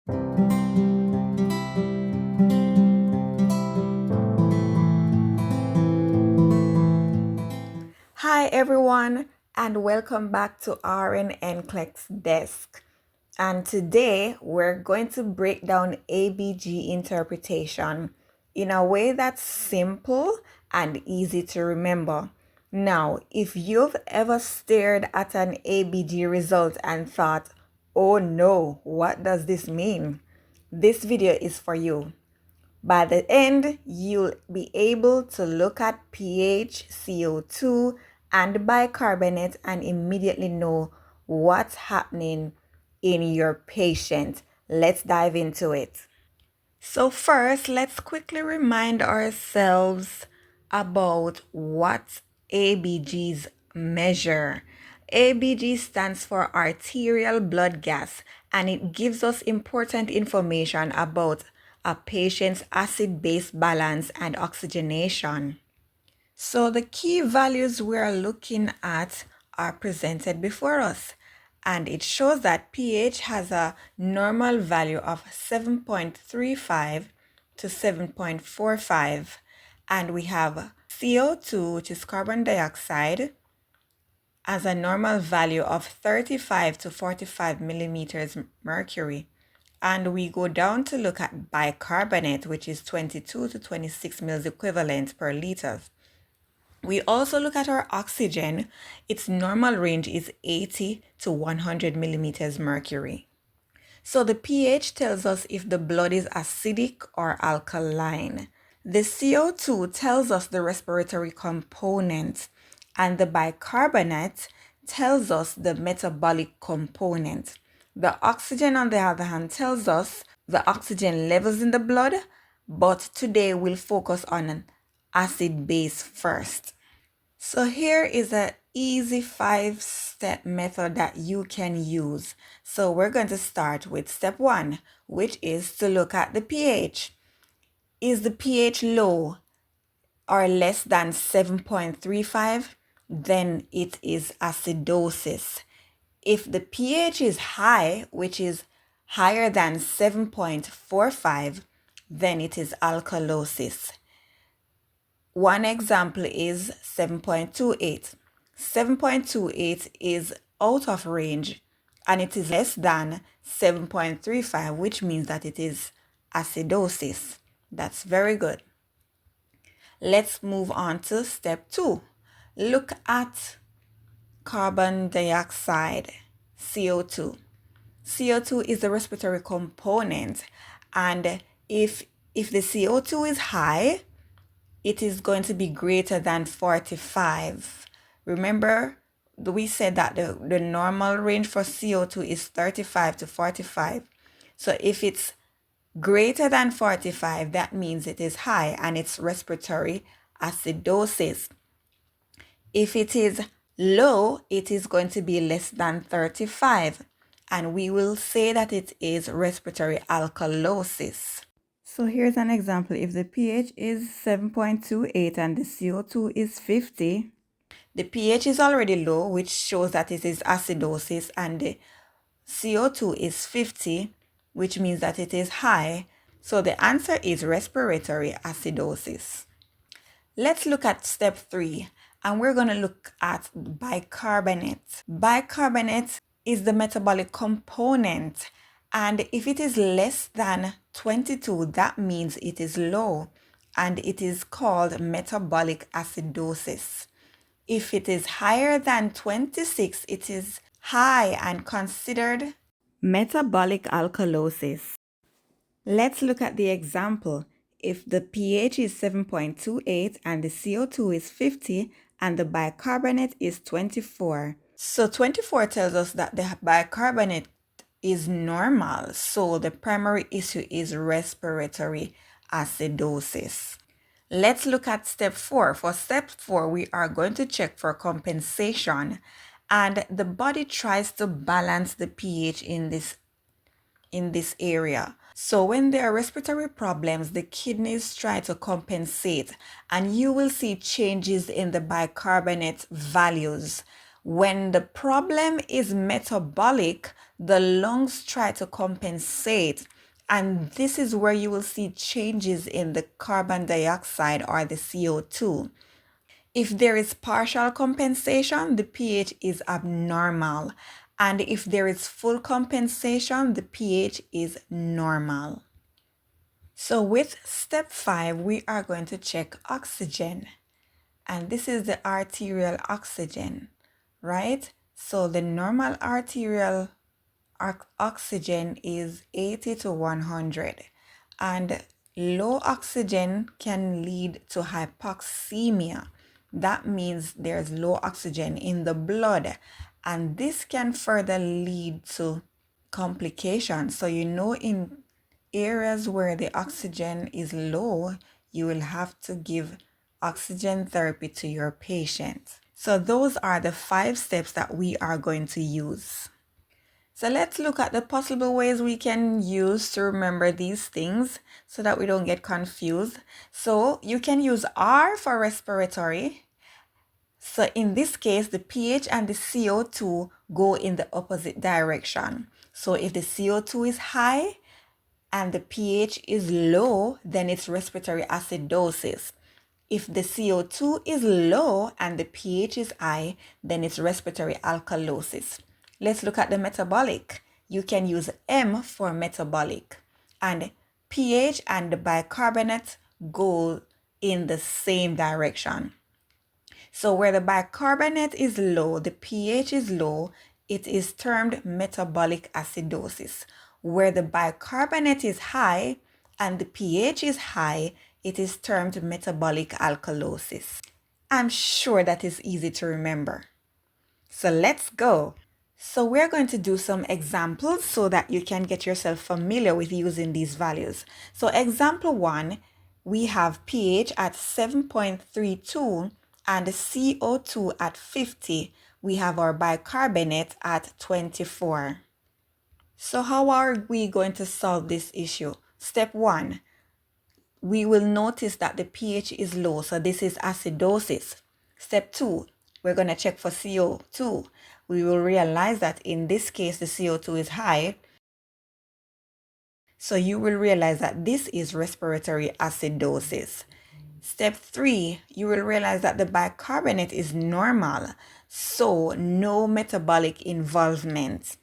Hi everyone, and welcome back to RN NCLEX Desk. And today we're going to break down ABG interpretation in a way that's simple and easy to remember. Now, if you've ever stared at an ABG result and thought, oh no, what does this mean? This video is for you. By the end, you'll be able to look at pH, CO2, and bicarbonate and immediately know what's happening in your patient. Let's dive into it. So first, let's quickly remind ourselves about what ABGs measure. ABG stands for arterial blood gas, and it gives us important information about a patient's acid-base balance and oxygenation. So the key values we are looking at are presented before us, and it shows that pH has a normal value of 7.35 to 7.45, and we have CO2, which is carbon dioxide, as a normal value of 35 to 45 millimeters mercury. And we go down to look at bicarbonate, which is 22 to 26 mils equivalent per liter. We also look at our oxygen. Its normal range is 80 to 100 millimeters mercury. So the pH tells us if the blood is acidic or alkaline. The CO2 tells us the respiratory component, and the bicarbonate tells us the metabolic component. The oxygen, on the other hand, tells us the oxygen levels in the blood, but today we'll focus on an acid base first. So here is an easy 5-step method that you can use. So we're going to start with step 1, which is to look at the pH. Is the pH low or less than 7.35? Then it is acidosis. If the pH is high, which is higher than 7.45, then it is alkalosis. One example is 7.28. 7.28 is out of range and it is less than 7.35, which means that it is acidosis. That's very good. Let's move on to step 2. Look at carbon dioxide, CO2. CO2 is the respiratory component, and if the CO2 is high, it is going to be greater than 45. Remember, we said that the normal range for CO2 is 35 to 45. So if it's greater than 45, that means it is high and it's respiratory acidosis. If it is low, it is going to be less than 35, and we will say that it is respiratory alkalosis. So here's an example. If the pH is 7.28 and the CO2 is 50, the pH is already low, which shows that it is acidosis, and the CO2 is 50, which means that it is high. So the answer is respiratory acidosis. Let's look at step 3, and we're going to look at bicarbonate. Bicarbonate is the metabolic component, and if it is less than 22, that means it is low, and it is called metabolic acidosis. If it is higher than 26, it is high and considered metabolic alkalosis. Let's look at the example. If the pH is 7.28 and the CO2 is 50 and the bicarbonate is 24. So 24 tells us that the bicarbonate is normal. So the primary issue is respiratory acidosis. Let's look at step 4. For step 4, we are going to check for compensation, and the body tries to balance the pH in this area. So when there are respiratory problems, the kidneys try to compensate, and you will see changes in the bicarbonate values. When the problem is metabolic, the lungs try to compensate, And this is where you will see changes in the carbon dioxide or the CO2. If there is partial compensation, the pH is abnormal. And if there is full compensation, the pH is normal. So with step 5, we are going to check oxygen. And this is the arterial oxygen, right? So the normal arterial oxygen is 80 to 100. And low oxygen can lead to hypoxemia. That means there's low oxygen in the blood. And this can further lead to complications. So in areas where the oxygen is low, you will have to give oxygen therapy to your patient. So those are the 5 steps that we are going to use. So let's look at the possible ways we can use to remember these things so that we don't get confused. So you can use R for respiratory. So in this case, the pH and the CO2 go in the opposite direction. So if the CO2 is high and the pH is low, then it's respiratory acidosis. If the CO2 is low and the pH is high, then it's respiratory alkalosis. Let's look at the metabolic. You can use M for metabolic. And pH and the bicarbonate go in the same direction. So where the bicarbonate is low, the pH is low, it is termed metabolic acidosis. Where the bicarbonate is high and the pH is high, it is termed metabolic alkalosis. I'm sure that is easy to remember. So let's go. So we're going to do some examples so that you can get yourself familiar with using these values. So example 1, we have pH at 7.32 and CO2 at 50. We have our bicarbonate at 24. So how are we going to solve this issue? Step 1, we will notice that the pH is low, so this is acidosis. Step 2, we're going to check for CO2. We will realize that in this case, the CO2 is high. So you will realize that this is respiratory acidosis. Step 3, you will realize that the bicarbonate is normal, so no metabolic involvement.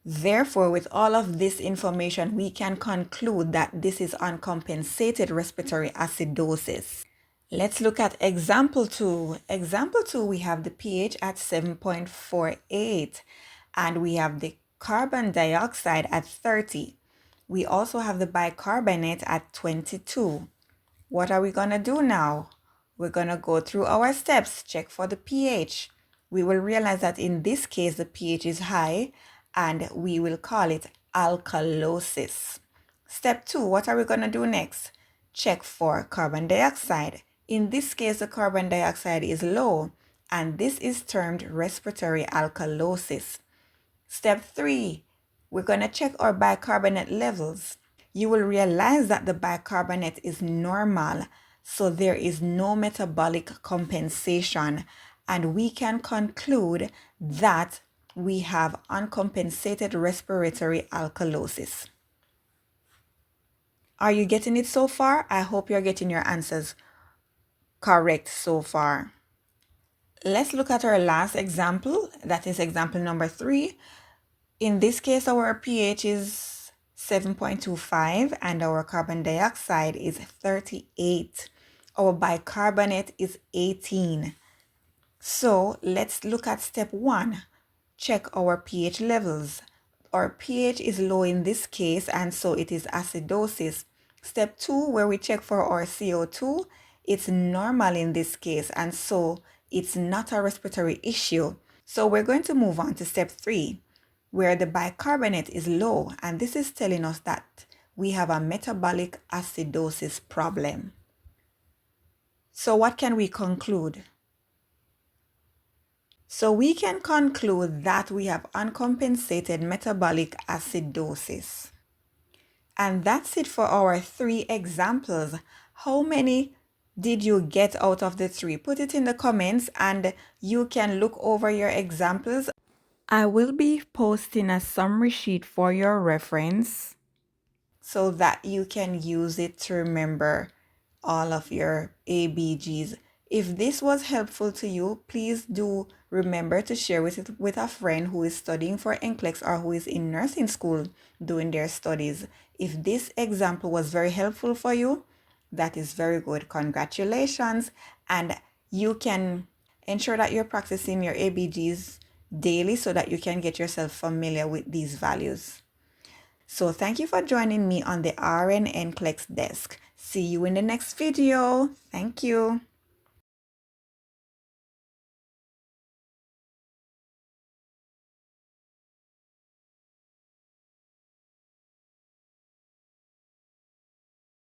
Therefore, with all of this information, we can conclude that this is uncompensated respiratory acidosis. Let's look at example 2. Example 2, we have the pH at 7.48 and we have the carbon dioxide at 30. We also have the bicarbonate at 22. What are we going to do now? We're going to go through our steps, check for the pH. We will realize that in this case, the pH is high and we will call it alkalosis. Step 2, what are we going to do next? Check for carbon dioxide. In this case, the carbon dioxide is low and this is termed respiratory alkalosis. Step 3, we're going to check our bicarbonate levels. You will realize that the bicarbonate is normal, so there is no metabolic compensation, and we can conclude that we have uncompensated respiratory alkalosis. Are you getting it so far? I hope you're getting your answers correct so far. Let's look at our last example. That is example number 3. In this case, our pH is 7.25 and our carbon dioxide is 38. Our bicarbonate is 18. So let's look at step 1. Check our pH levels. Our pH is low in this case and so it is acidosis. Step 2, where we check for our CO2, it's normal in this case and so it's not a respiratory issue. So we're going to move on to step 3, where the bicarbonate is low, and this is telling us that we have a metabolic acidosis problem. So what can we conclude? So we can conclude that we have uncompensated metabolic acidosis. And that's it for our 3 examples. How many did you get out of the 3? Put it in the comments and you can look over your examples. I will be posting a summary sheet for your reference. so that you can use it to remember all of your ABGs. If this was helpful to you, please do remember to share it with a friend who is studying for NCLEX or who is in nursing school doing their studies. If this example was very helpful for you, that is very good. Congratulations. And you can ensure that you're practicing your ABGs daily so that you can get yourself familiar with these values. So thank you for joining me on the RN NCLEX desk. See you in the next video. Thank you.